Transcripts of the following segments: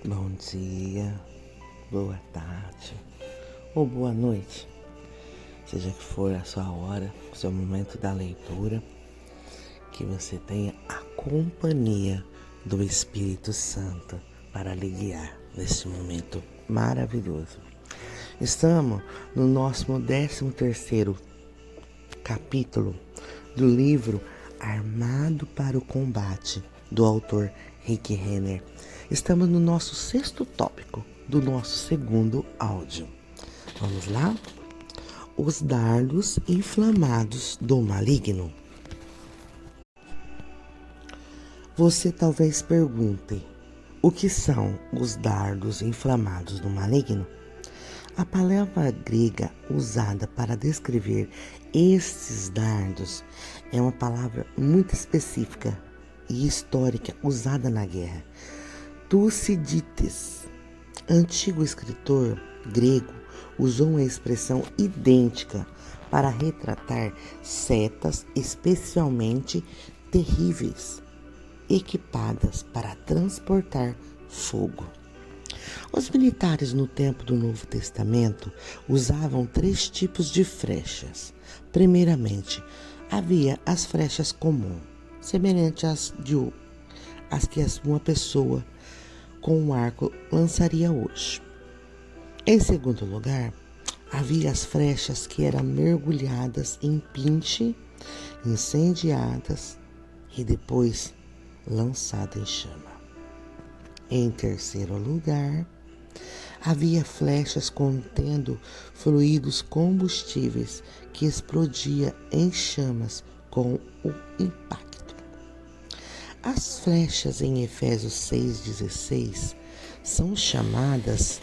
Bom dia, boa tarde ou boa noite, seja que for a sua hora, o seu momento da leitura, que você tenha a companhia do Espírito Santo para lhe guiar neste momento maravilhoso. Estamos no nosso 13º capítulo do livro Armado para o Combate, do autor Rick Renner. Estamos no nosso 6º tópico do nosso 2º áudio. Vamos lá? Os dardos inflamados do maligno. Você talvez pergunte, o que são os dardos inflamados do maligno? A palavra grega usada para descrever estes dardos é uma palavra muito específica e histórica usada na guerra. Tucídides, antigo escritor grego, usou uma expressão idêntica para retratar setas especialmente terríveis, equipadas para transportar fogo. Os militares no tempo do Novo Testamento usavam 3 tipos de flechas. Primeiramente, havia as flechas comuns, semelhantes às que uma pessoa com um arco lançaria hoje. Em segundo lugar, havia as flechas que eram mergulhadas em pinche, incendiadas e depois lançadas em chama. Em terceiro lugar, havia flechas contendo fluidos combustíveis que explodia em chamas com o impacto. As flechas em Efésios 6,16 são chamadas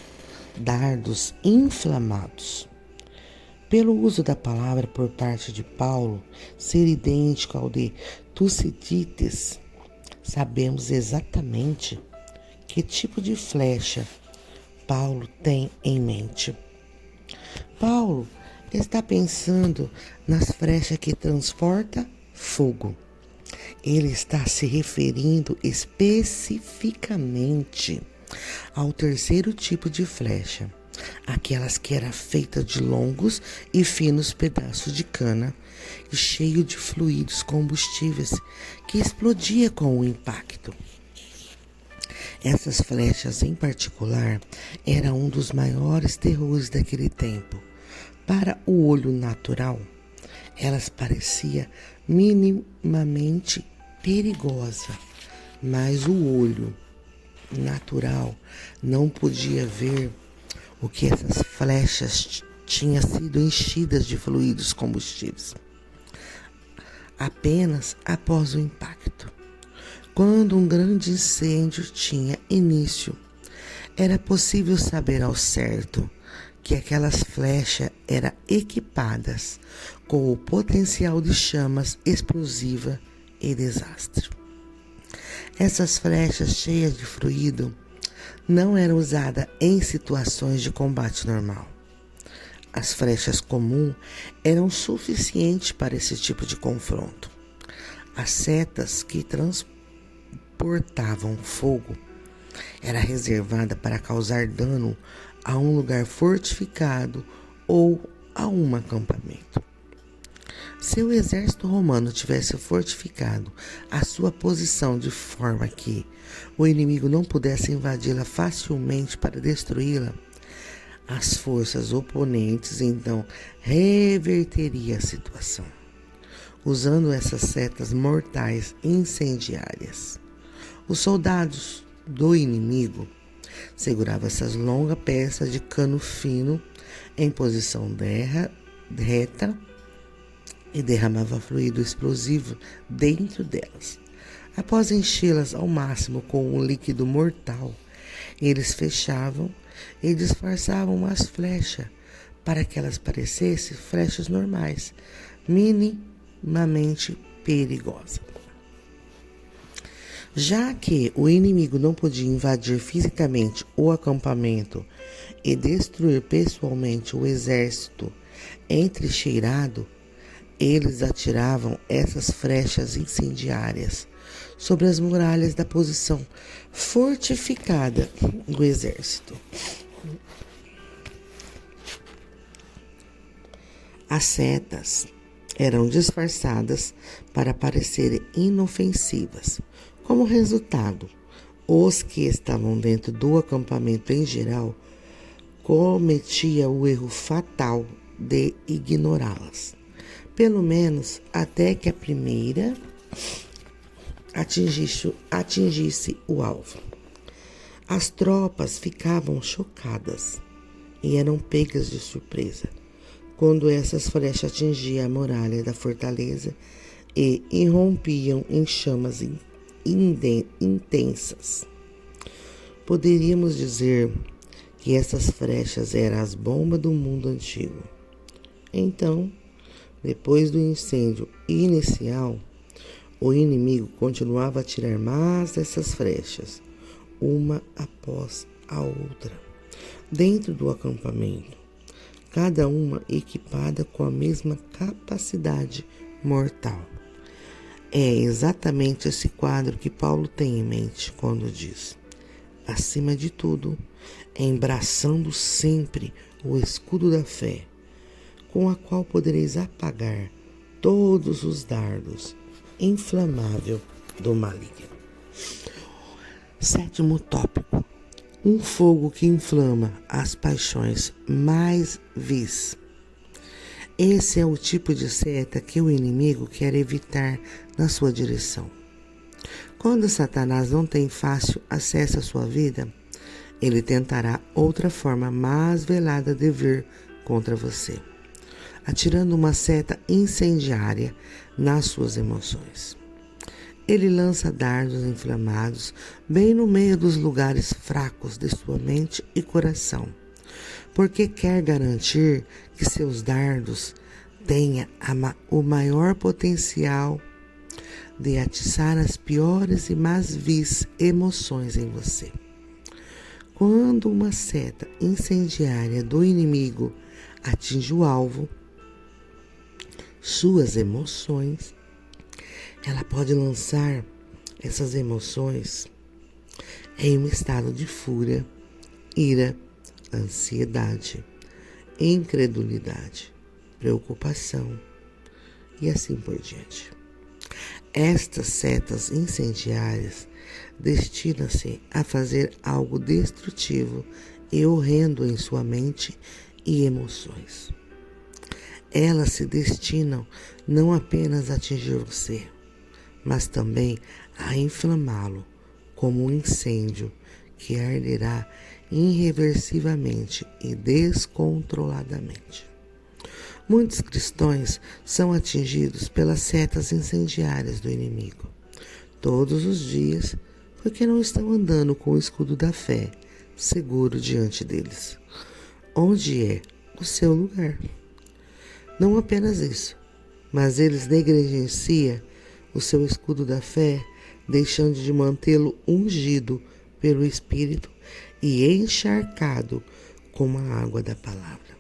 dardos inflamados. Pelo uso da palavra por parte de Paulo ser idêntico ao de Tucídides, sabemos exatamente que tipo de flecha Paulo tem em mente. Paulo está pensando nas flechas que transportam fogo. Ele está se referindo especificamente ao terceiro tipo de flecha, aquelas que eram feitas de longos e finos pedaços de cana e cheio de fluidos combustíveis que explodia com o impacto. Essas flechas em particular eram um dos maiores terrores daquele tempo. Para o olho natural, elas pareciam minimamente perigosa, mas o olho natural não podia ver o que essas flechas tinham sido enchidas de fluidos combustíveis. Apenas após o impacto, quando um grande incêndio tinha início, era possível saber ao certo que aquelas flechas eram equipadas com o potencial de chamas explosiva e desastre. Essas flechas cheias de fluido não eram usadas em situações de combate normal. As flechas comuns eram suficientes para esse tipo de confronto. As setas que transportavam fogo era reservada para causar dano a um lugar fortificado ou a um acampamento. Se o exército romano tivesse fortificado a sua posição de forma que o inimigo não pudesse invadi-la facilmente para destruí-la, as forças oponentes então reverteriam a situação, usando essas setas mortais incendiárias. Os soldados do inimigo seguravam essas longas peças de cano fino em posição reta e derramava fluido explosivo dentro delas. Após enchê-las ao máximo com um líquido mortal, eles fechavam e disfarçavam as flechas para que elas parecessem flechas normais, minimamente perigosas. Já que o inimigo não podia invadir fisicamente o acampamento e destruir pessoalmente o exército entrincheirado, eles atiravam essas flechas incendiárias sobre as muralhas da posição fortificada do exército. As setas eram disfarçadas para parecerem inofensivas. Como resultado, os que estavam dentro do acampamento em geral cometiam o erro fatal de ignorá-las, pelo menos até que a primeira atingisse o alvo. As tropas ficavam chocadas e eram pegas de surpresa quando essas flechas atingiam a muralha da fortaleza e irrompiam em chamas intensas. Poderíamos dizer que essas flechas eram as bombas do mundo antigo. Então, depois do incêndio inicial, o inimigo continuava a atirar mais dessas flechas, uma após a outra, dentro do acampamento, cada uma equipada com a mesma capacidade mortal. É exatamente esse quadro que Paulo tem em mente quando diz: acima de tudo, embraçando sempre o escudo da fé, com a qual podereis apagar todos os dardos inflamáveis do maligno. 7º tópico: um fogo que inflama as paixões mais vis. Esse é o tipo de seta que o inimigo quer evitar na sua direção. Quando Satanás não tem fácil acesso à sua vida, ele tentará outra forma mais velada de vir contra você, atirando uma seta incendiária nas suas emoções. Ele lança dardos inflamados bem no meio dos lugares fracos de sua mente e coração, porque quer garantir que seus dardos tenham o maior potencial de atiçar as piores e mais vis emoções em você. Quando uma seta incendiária do inimigo atinge o alvo, suas emoções, ela pode lançar essas emoções em um estado de fúria, ira, ansiedade, incredulidade, preocupação e assim por diante. Estas setas incendiárias destinam-se a fazer algo destrutivo e horrendo em sua mente e emoções. Elas se destinam não apenas a atingir você, mas também a inflamá-lo como um incêndio que arderá irreversivelmente e descontroladamente. Muitos cristãos são atingidos pelas setas incendiárias do inimigo todos os dias porque não estão andando com o escudo da fé seguro diante deles, onde é o seu lugar. Não apenas isso, mas eles negligenciam o seu escudo da fé, deixando de mantê-lo ungido pelo Espírito e encharcado com a água da palavra.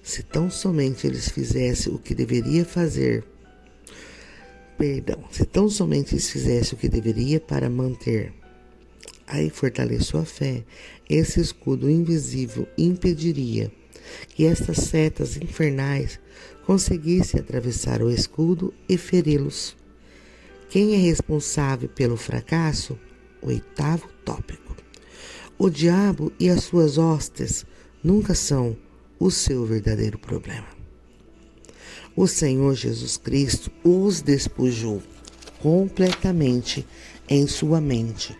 Se tão somente eles fizessem o que deveria para manter e fortalecer sua fé, esse escudo invisível impediria que estas setas infernais conseguissem atravessar o escudo e feri-los. Quem é responsável pelo fracasso? 8º tópico. O diabo e as suas hostes nunca são o seu verdadeiro problema. O Senhor Jesus Cristo os despojou completamente em sua mente.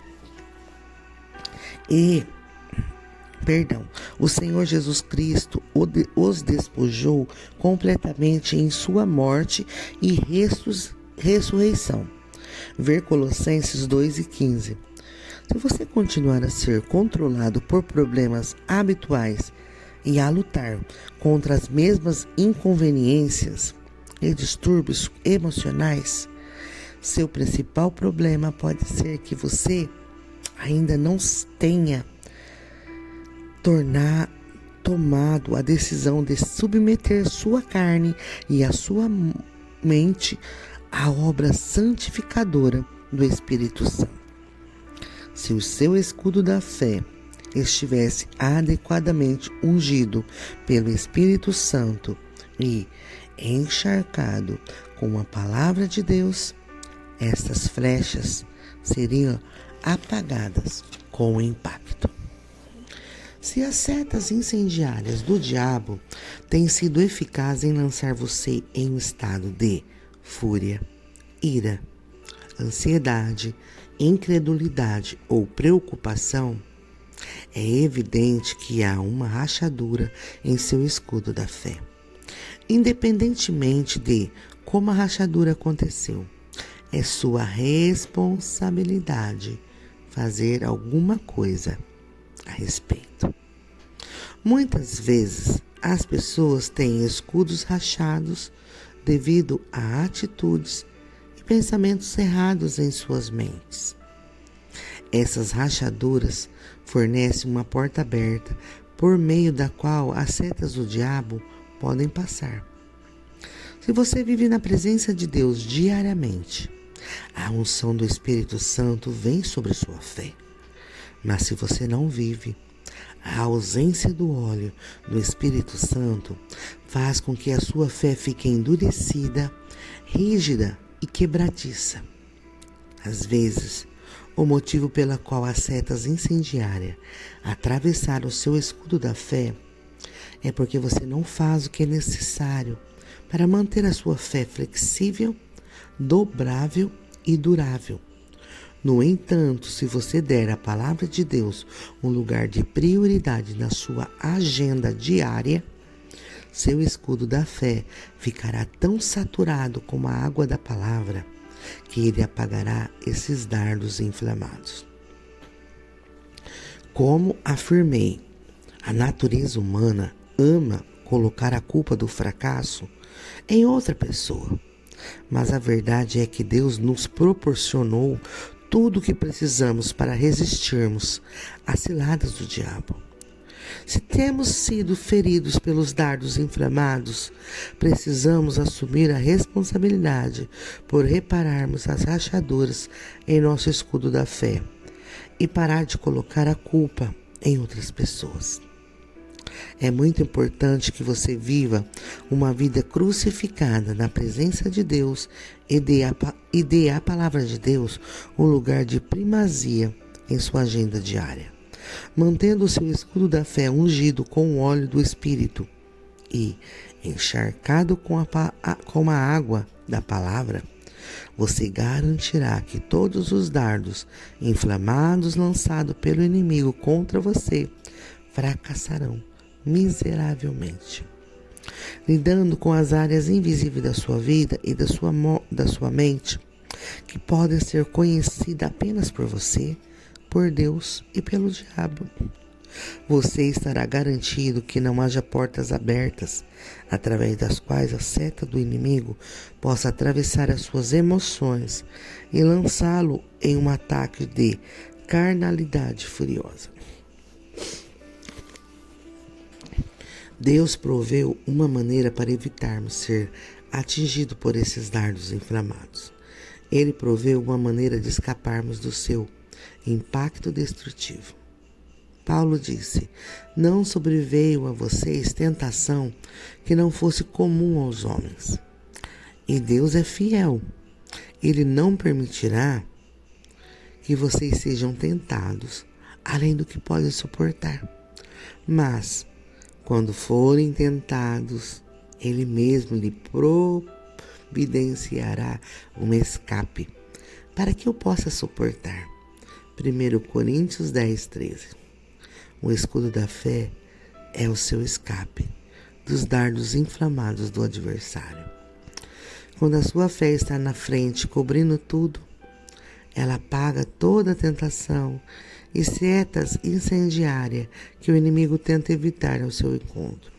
O Senhor Jesus Cristo os despojou completamente em sua morte e ressurreição. Ver Colossenses 2:15. Se você continuar a ser controlado por problemas habituais e a lutar contra as mesmas inconveniências e distúrbios emocionais, seu principal problema pode ser que você ainda não tenha tomado a decisão de submeter sua carne e a sua mente à obra santificadora do Espírito Santo. Se o seu escudo da fé estivesse adequadamente ungido pelo Espírito Santo e encharcado com a palavra de Deus, estas flechas seriam apagadas com o impacto. Se as setas incendiárias do diabo têm sido eficazes em lançar você em um estado de fúria, ira, ansiedade, incredulidade ou preocupação, é evidente que há uma rachadura em seu escudo da fé. Independentemente de como a rachadura aconteceu, é sua responsabilidade fazer alguma coisa a respeito. Muitas vezes as pessoas têm escudos rachados devido a atitudes e pensamentos errados em suas mentes. Essas rachaduras fornecem uma porta aberta por meio da qual as setas do diabo podem passar. Se você vive na presença de Deus diariamente, a unção do Espírito Santo vem sobre sua fé. Mas se você não vive, a ausência do óleo do Espírito Santo faz com que a sua fé fique endurecida, rígida e quebradiça. Às vezes, o motivo pela qual as setas incendiárias atravessaram o seu escudo da fé é porque você não faz o que é necessário para manter a sua fé flexível, dobrável e durável. No entanto, se você der à palavra de Deus um lugar de prioridade na sua agenda diária, seu escudo da fé ficará tão saturado como a água da palavra que ele apagará esses dardos inflamados. Como afirmei, a natureza humana ama colocar a culpa do fracasso em outra pessoa. Mas a verdade é que Deus nos proporcionou tudo o que precisamos para resistirmos às ciladas do diabo. Se temos sido feridos pelos dardos inflamados, precisamos assumir a responsabilidade por repararmos as rachaduras em nosso escudo da fé e parar de colocar a culpa em outras pessoas. É muito importante que você viva uma vida crucificada na presença de Deus e dê à palavra de Deus um lugar de primazia em sua agenda diária. Mantendo o seu escudo da fé ungido com o óleo do Espírito e encharcado com a água da palavra, você garantirá que todos os dardos inflamados lançados pelo inimigo contra você fracassarão miseravelmente. Lidando com as áreas invisíveis da sua vida e da sua mente, que podem ser conhecidas apenas por você, por Deus e pelo diabo. Você estará garantido que não haja portas abertas através das quais a seta do inimigo possa atravessar as suas emoções e lançá-lo em um ataque de carnalidade furiosa. Deus proveu uma maneira para evitarmos ser atingidos por esses dardos inflamados. Ele proveu uma maneira de escaparmos do seu impacto destrutivo. Paulo disse: não sobreveio a vocês tentação que não fosse comum aos homens. E Deus é fiel. Ele não permitirá que vocês sejam tentados além do que podem suportar. Mas, quando forem tentados, Ele mesmo lhe providenciará um escape para que eu possa suportar. 1 Coríntios 10:13. O escudo da fé é o seu escape dos dardos inflamados do adversário. Quando a sua fé está na frente, cobrindo tudo, ela apaga toda a tentação e setas incendiárias que o inimigo tenta evitar ao seu encontro.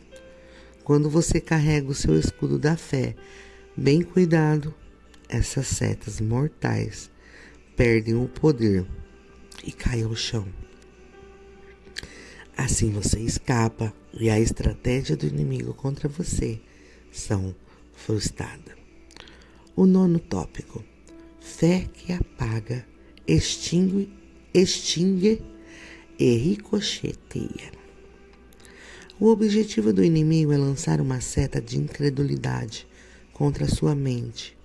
Quando você carrega o seu escudo da fé bem cuidado, essas setas mortais perdem o poder e caem ao chão. Assim você escapa e a estratégia do inimigo contra você são frustradas. O 9º tópico: fé que apaga, extingue e ricocheteia. O objetivo do inimigo é lançar uma seta de incredulidade contra a sua mente,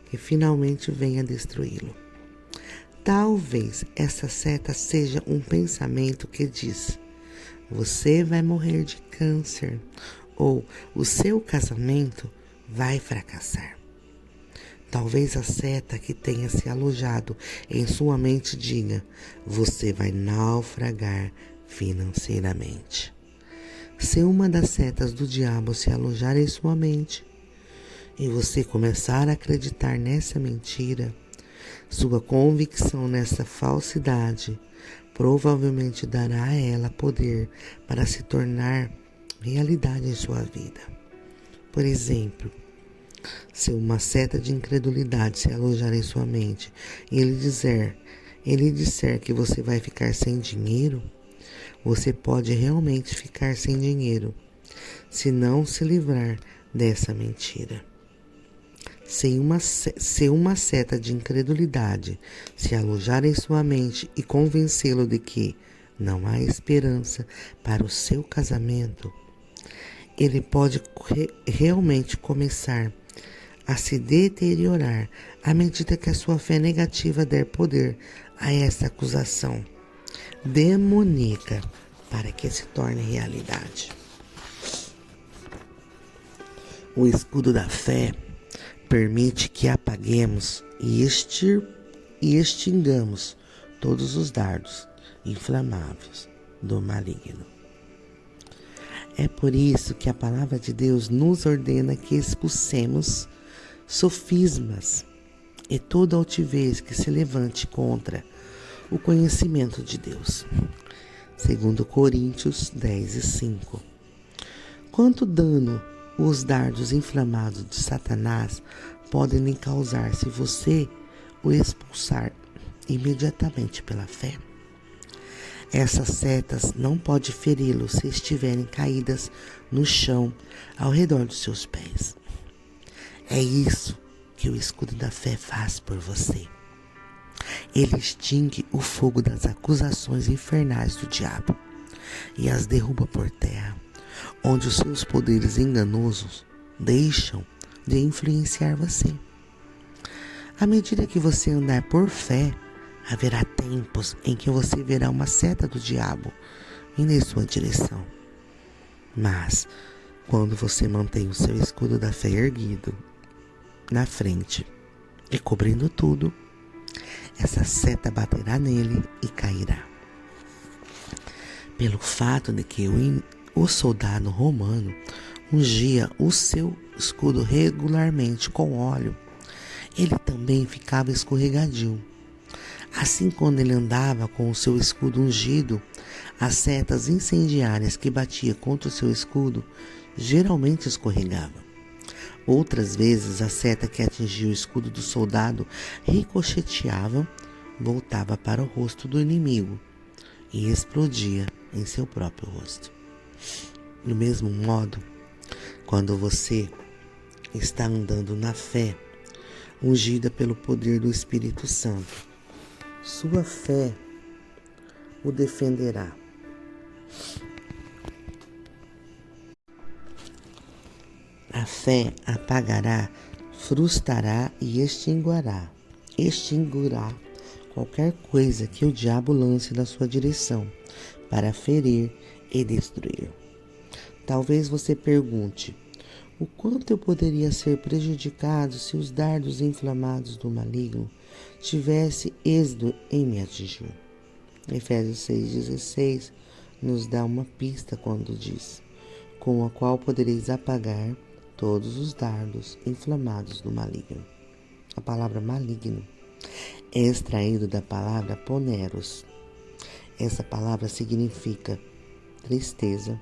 que finalmente venha destruí-lo. Talvez essa seta seja um pensamento que diz: você vai morrer de câncer, ou o seu casamento vai fracassar. Talvez a seta que tenha se alojado em sua mente diga: você vai naufragar financeiramente. Se uma das setas do diabo se alojar em sua mente e você começar a acreditar nessa mentira, sua convicção nessa falsidade provavelmente dará a ela poder para se tornar realidade em sua vida. Por exemplo, se uma seta de incredulidade se alojar em sua mente e ele disser que você vai ficar sem dinheiro, você pode realmente ficar sem dinheiro se não se livrar dessa mentira. Se uma seta de incredulidade se alojar em sua mente e convencê-lo de que não há esperança para o seu casamento, ele pode realmente começar a se deteriorar à medida que a sua fé negativa der poder a essa acusação demoníaca para que se torne realidade. O escudo da fé permite que apaguemos e extingamos todos os dardos inflamáveis do maligno. É por isso que a palavra de Deus nos ordena que expulsemos sofismas e toda altivez que se levante contra o conhecimento de Deus. 2 Coríntios 10:5. Quanto dano os dardos inflamados de Satanás podem lhe causar se você o expulsar imediatamente pela fé? Essas setas não podem feri-lo se estiverem caídas no chão ao redor dos seus pés. É isso que o escudo da fé faz por você. Ele extingue o fogo das acusações infernais do diabo e as derruba por terra, onde os seus poderes enganosos deixam de influenciar você. À medida que você andar por fé, haverá tempos em que você verá uma seta do diabo indo em sua direção. Mas, quando você mantém o seu escudo da fé erguido na frente e cobrindo tudo, essa seta baterá nele e cairá. Pelo fato de que o soldado romano ungia o seu escudo regularmente com óleo, ele também ficava escorregadio. Assim, quando ele andava com o seu escudo ungido, as setas incendiárias que batia contra o seu escudo geralmente escorregavam. Outras vezes, a seta que atingia o escudo do soldado ricocheteava, voltava para o rosto do inimigo e explodia em seu próprio rosto. Do mesmo modo, quando você está andando na fé, ungida pelo poder do Espírito Santo, sua fé o defenderá. A fé apagará, frustrará e extinguirá qualquer coisa que o diabo lance na sua direção para ferir e destruir. Talvez você pergunte: o quanto eu poderia ser prejudicado se os dardos inflamados do maligno tivesse êxito em me atingir? Efésios 6,16 nos dá uma pista quando diz: com a qual podereis apagar todos os dardos inflamados do maligno. A palavra maligno é extraído da palavra poneros. Essa palavra significa tristeza,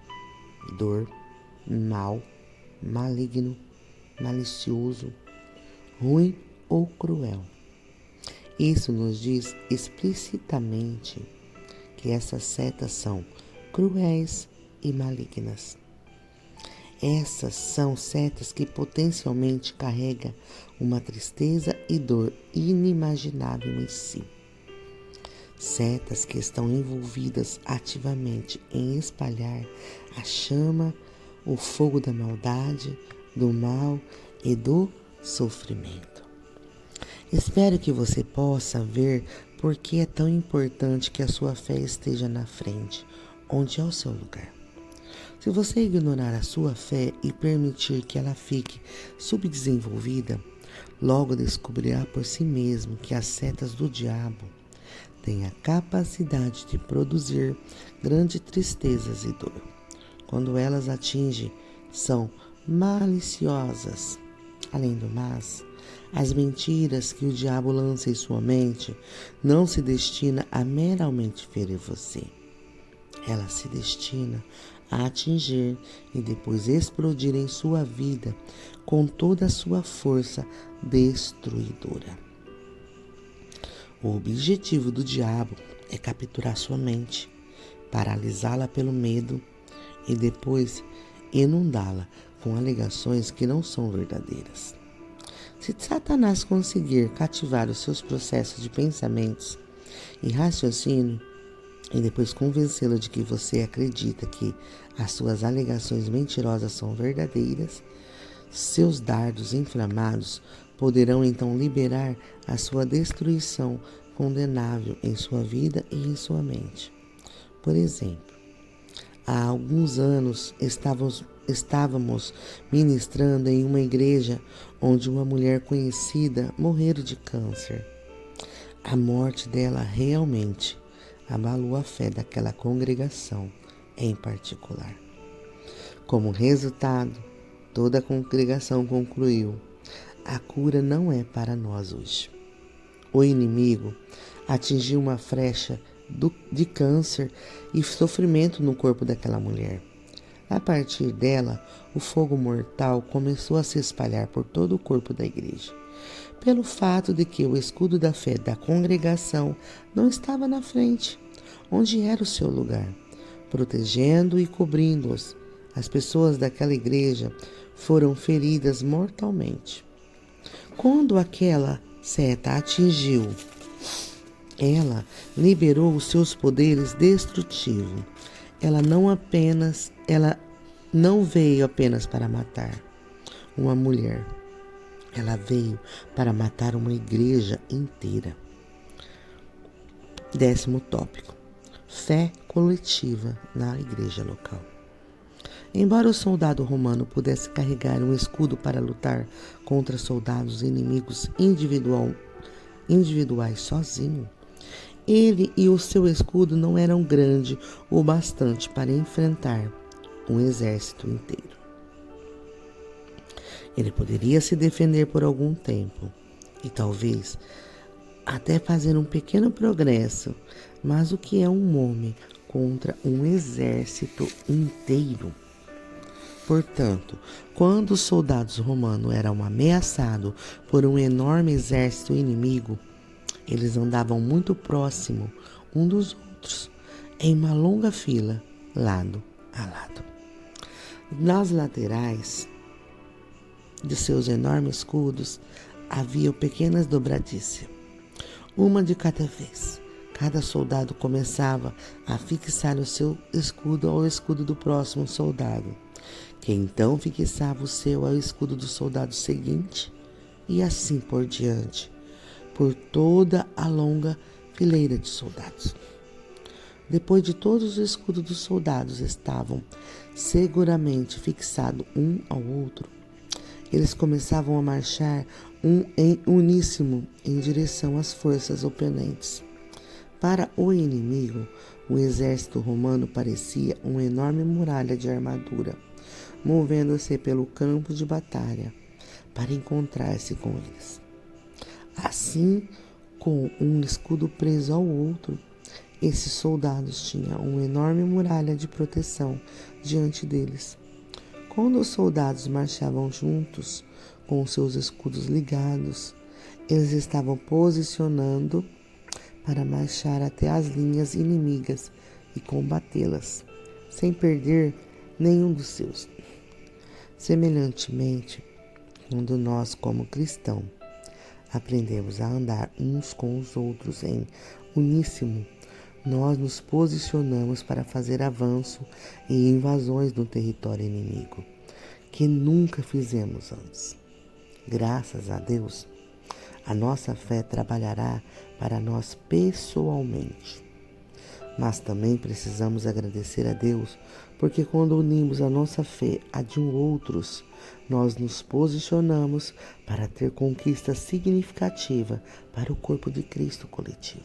dor, mal, maligno, malicioso, ruim ou cruel. Isso nos diz explicitamente que essas setas são cruéis e malignas. Essas são setas que potencialmente carregam uma tristeza e dor inimaginável em si. Setas que estão envolvidas ativamente em espalhar a chama, o fogo da maldade, do mal e do sofrimento. Espero que você possa ver por que é tão importante que a sua fé esteja na frente, onde é o seu lugar. Se você ignorar a sua fé e permitir que ela fique subdesenvolvida, logo descobrirá por si mesmo que as setas do diabo têm a capacidade de produzir grandes tristezas e dor. Quando elas atingem, são maliciosas. Além do mais, as mentiras que o diabo lança em sua mente não se destina a meramente ferir você. Ela se destina a atingir e depois explodir em sua vida com toda a sua força destruidora. O objetivo do diabo é capturar sua mente, paralisá-la pelo medo e depois inundá-la com alegações que não são verdadeiras. Se Satanás conseguir cativar os seus processos de pensamentos e raciocínio e depois convencê-la de que você acredita que as suas alegações mentirosas são verdadeiras, seus dardos inflamados poderão então liberar a sua destruição condenável em sua vida e em sua mente. Por exemplo, há alguns anos estávamos ministrando em uma igreja onde uma mulher conhecida morrera de câncer. A morte dela realmente abalou a fé daquela congregação em particular. Como resultado, toda a congregação concluiu: a cura não é para nós hoje. O inimigo atingiu uma frecha de câncer e sofrimento no corpo daquela mulher. A partir dela, o fogo mortal começou a se espalhar por todo o corpo da igreja, pelo fato de que o escudo da fé da congregação não estava na frente, onde era o seu lugar, protegendo e cobrindo-os. As pessoas daquela igreja foram feridas mortalmente. Quando aquela seta atingiu, ela liberou os seus poderes destrutivos. Ela não veio apenas para matar uma mulher. Ela veio para matar uma igreja inteira. 10º tópico: fé coletiva na igreja local. Embora o soldado romano pudesse carregar um escudo para lutar contra soldados inimigos individuais sozinho, ele e o seu escudo não eram grande o bastante para enfrentar um exército inteiro. Ele poderia se defender por algum tempo e talvez até fazer um pequeno progresso, mas o que é um homem contra um exército inteiro? Portanto, quando os soldados romanos eram ameaçados por um enorme exército inimigo, eles andavam muito próximo um dos outros, em uma longa fila, lado a lado. Nas laterais de seus enormes escudos havia pequenas dobradiças, uma de cada vez. Cada soldado começava a fixar o seu escudo ao escudo do próximo soldado, que então fixava o seu ao escudo do soldado seguinte, e assim por diante, por toda a longa fileira de soldados. Depois de todos os escudos dos soldados estavam seguramente fixados um ao outro, eles começavam a marchar em uníssono em direção às forças oponentes. Para o inimigo, o exército romano parecia uma enorme muralha de armadura, movendo-se pelo campo de batalha para encontrar-se com eles. Assim, com um escudo preso ao outro, esses soldados tinham uma enorme muralha de proteção diante deles. Quando os soldados marchavam juntos, com seus escudos ligados, eles estavam posicionando para marchar até as linhas inimigas e combatê-las, sem perder nenhum dos seus. Semelhantemente, quando nós, como cristãos, aprendemos a andar uns com os outros em uníssono, nós nos posicionamos para fazer avanço e invasões no território inimigo, que nunca fizemos antes. Graças a Deus, a nossa fé trabalhará para nós pessoalmente. Mas também precisamos agradecer a Deus, porque quando unimos a nossa fé à de outros, nós nos posicionamos para ter conquista significativa para o corpo de Cristo coletivo.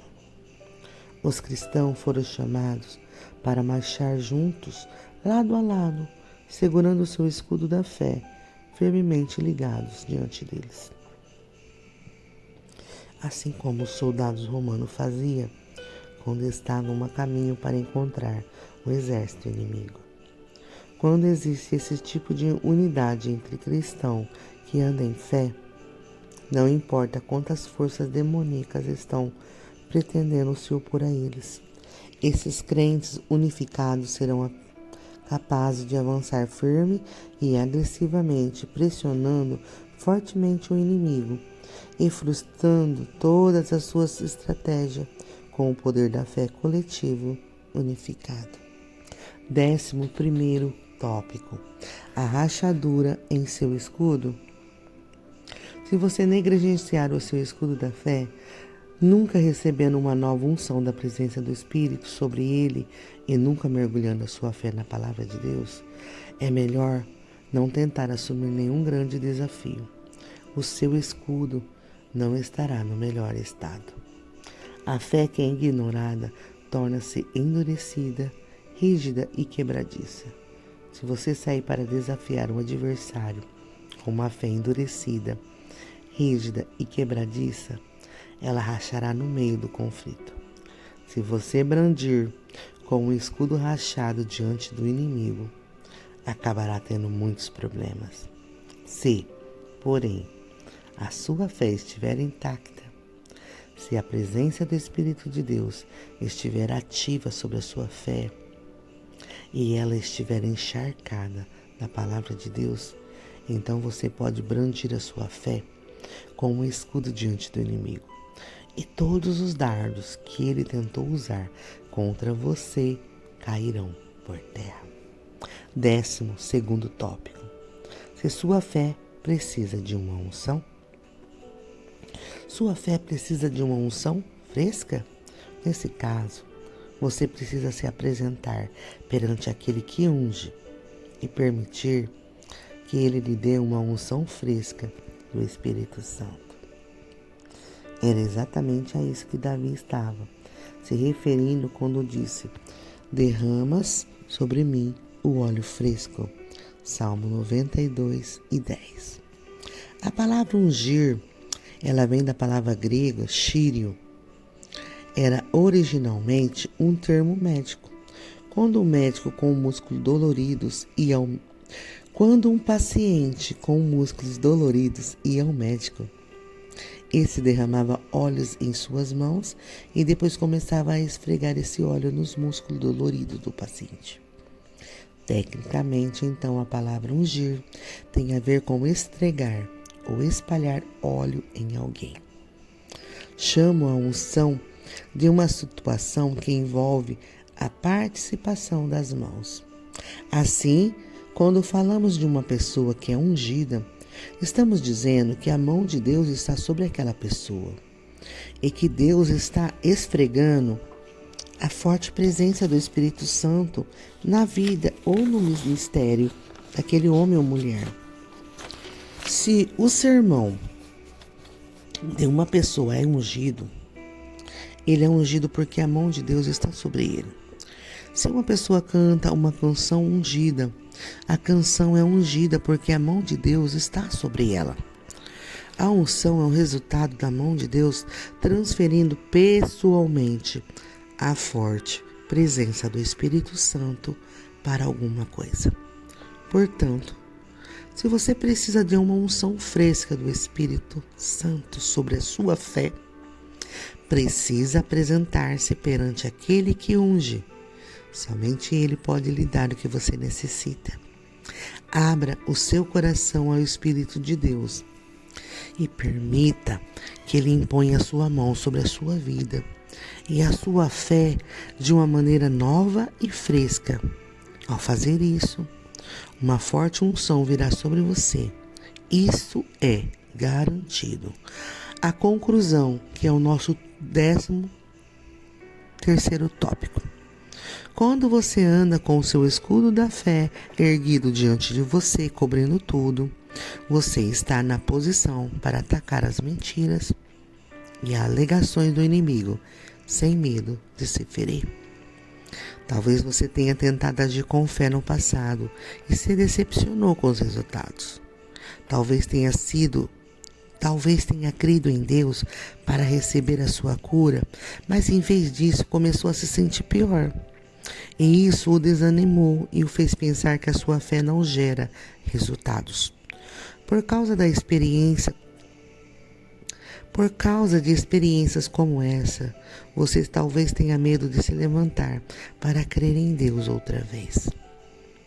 Os cristãos foram chamados para marchar juntos, lado a lado, segurando o seu escudo da fé, firmemente ligados diante deles. Assim como os soldados romanos faziam quando estavam a caminho para encontrar o exército inimigo. Quando existe esse tipo de unidade entre cristãos que andam em fé, não importa quantas forças demoníacas estão pretendendo se opor a eles, esses crentes unificados serão capazes de avançar firme e agressivamente, pressionando fortemente o inimigo e frustrando todas as suas estratégias com o poder da fé coletivo unificado. 11º tópico: a rachadura em seu escudo. Se você negligenciar o seu escudo da fé, nunca recebendo uma nova unção da presença do Espírito sobre ele e nunca mergulhando a sua fé na palavra de Deus, é melhor não tentar assumir nenhum grande desafio. O seu escudo não estará no melhor estado. A fé que é ignorada torna-se endurecida, rígida e quebradiça. Se você sair para desafiar um adversário com uma fé endurecida, rígida e quebradiça, ela rachará no meio do conflito. Se você brandir com um escudo rachado diante do inimigo, acabará tendo muitos problemas. Se, porém, a sua fé estiver intacta, se a presença do Espírito de Deus estiver ativa sobre a sua fé e ela estiver encharcada da palavra de Deus, então você pode brandir a sua fé como um escudo diante do inimigo. E todos os dardos que ele tentou usar contra você cairão por terra. 12º tópico: se sua fé precisa de uma unção, sua fé precisa de uma unção fresca? Nesse caso, você precisa se apresentar perante aquele que unge e permitir que ele lhe dê uma unção fresca do Espírito Santo. Era exatamente a isso que Davi estava se referindo quando disse: derramas sobre mim o óleo fresco. Salmo 92:10. A palavra ungir, ela vem da palavra grega chírio. Era originalmente um termo médico. Quando um médico com músculos doloridos ia ao... Quando um paciente com músculos doloridos ia ao médico, esse derramava óleos em suas mãos e depois começava a esfregar esse óleo nos músculos doloridos do paciente. Tecnicamente, então, a palavra ungir tem a ver com estregar ou espalhar óleo em alguém. Chamo a unção de uma situação que envolve a participação das mãos. Assim, quando falamos de uma pessoa que é ungida, estamos dizendo que a mão de Deus está sobre aquela pessoa e que Deus está esfregando a forte presença do Espírito Santo na vida ou no ministério daquele homem ou mulher. Se o sermão de uma pessoa é ungido, ele é ungido porque a mão de Deus está sobre ele. Se uma pessoa canta uma canção ungida, a canção é ungida porque a mão de Deus está sobre ela. A unção é o resultado da mão de Deus transferindo pessoalmente a forte presença do Espírito Santo para alguma coisa. Portanto, se você precisa de uma unção fresca do Espírito Santo sobre a sua fé, precisa apresentar-se perante aquele que unge. Somente ele pode lhe dar o que você necessita. Abra o seu coração ao Espírito de Deus e permita que Ele imponha a sua mão sobre a sua vida e a sua fé de uma maneira nova e fresca. Ao fazer isso, uma forte unção virá sobre você. Isso é garantido. A conclusão, que é o nosso 13º tópico. Quando você anda com o seu escudo da fé erguido diante de você, cobrindo tudo, você está na posição para atacar as mentiras e alegações do inimigo, sem medo de se ferir. Talvez você tenha tentado agir com fé no passado e se decepcionou com os resultados. Talvez tenha crido em Deus para receber a sua cura, mas em vez disso começou a se sentir pior. E isso o desanimou e o fez pensar que a sua fé não gera resultados. Por causa de experiências como essa, você talvez tenha medo de se levantar para crer em Deus outra vez.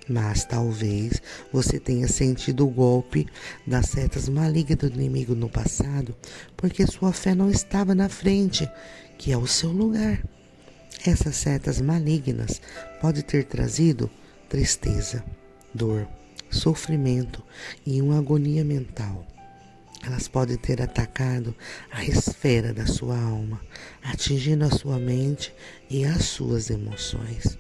Mas talvez você tenha sentido o golpe das setas malignas do inimigo no passado, porque sua fé não estava na frente, que é o seu lugar. Essas setas malignas podem ter trazido tristeza, dor, sofrimento e uma agonia mental. Elas podem ter atacado a esfera da sua alma, atingindo a sua mente e as suas emoções.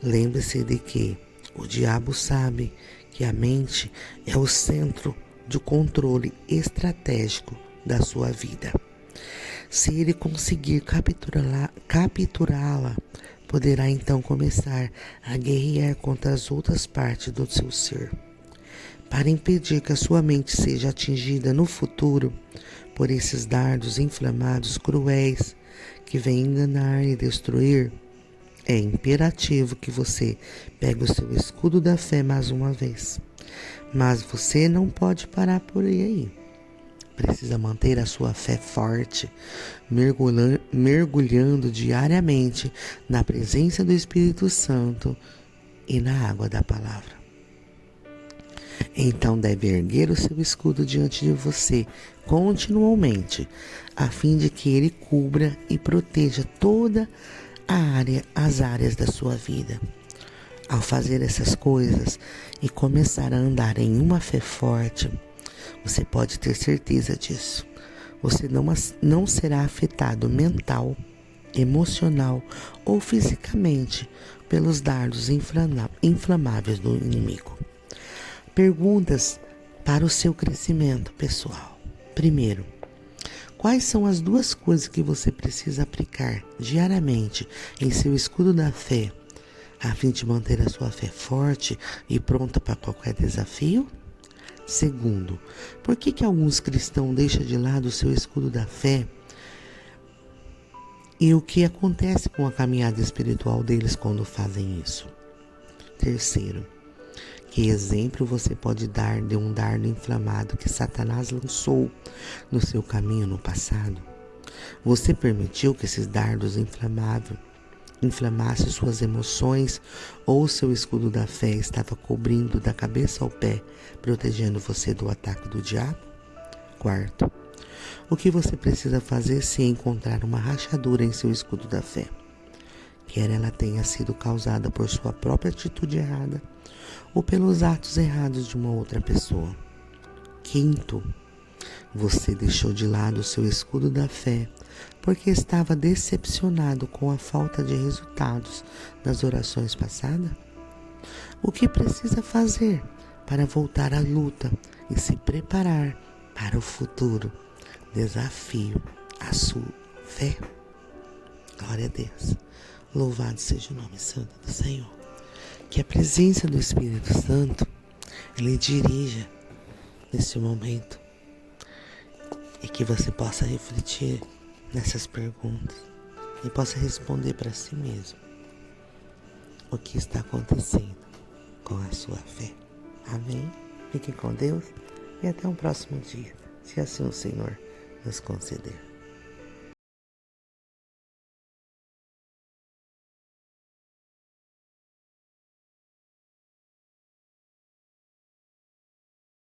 Lembre-se de que o diabo sabe que a mente é o centro de controle estratégico da sua vida. Se ele conseguir capturá-la, poderá então começar a guerrear contra as outras partes do seu ser. Para impedir que a sua mente seja atingida no futuro por esses dardos inflamados cruéis que vêm enganar e destruir, é imperativo que você pegue o seu escudo da fé mais uma vez. Mas você não pode parar por aí. Precisa manter a sua fé forte, mergulhando diariamente na presença do Espírito Santo e na água da palavra. Então deve erguer o seu escudo diante de você continuamente, a fim de que ele cubra e proteja toda as áreas da sua vida. Ao fazer essas coisas e começar a andar em uma fé forte, você pode ter certeza disso. Você não será afetado mental, emocional ou fisicamente pelos dardos inflamáveis do inimigo. Perguntas para o seu crescimento pessoal. Primeiro, quais são as 2 coisas que você precisa aplicar diariamente em seu escudo da fé, a fim de manter a sua fé forte e pronta para qualquer desafio? Segundo, por que alguns cristãos deixam de lado o seu escudo da fé? E o que acontece com a caminhada espiritual deles quando fazem isso? Terceiro, que exemplo você pode dar de um dardo inflamado que Satanás lançou no seu caminho no passado? Você permitiu que esses dardos inflamassem suas emoções, ou seu escudo da fé estava cobrindo da cabeça ao pé, protegendo você do ataque do diabo? Quarto, o que você precisa fazer se encontrar uma rachadura em seu escudo da fé? Quer ela tenha sido causada por sua própria atitude errada ou pelos atos errados de uma outra pessoa. Quinto, você deixou de lado o seu escudo da fé porque estava decepcionado com a falta de resultados das orações passadas? O que precisa fazer para voltar à luta e se preparar para o futuro desafio à sua fé? Glória a Deus. Louvado seja o nome santo do Senhor. Que a presença do Espírito Santo lhe dirija nesse momento e que você possa refletir nessas perguntas e possa responder para si mesmo o que está acontecendo com a sua fé. Amém? Fique com Deus e até um próximo dia, se assim o Senhor nos conceder.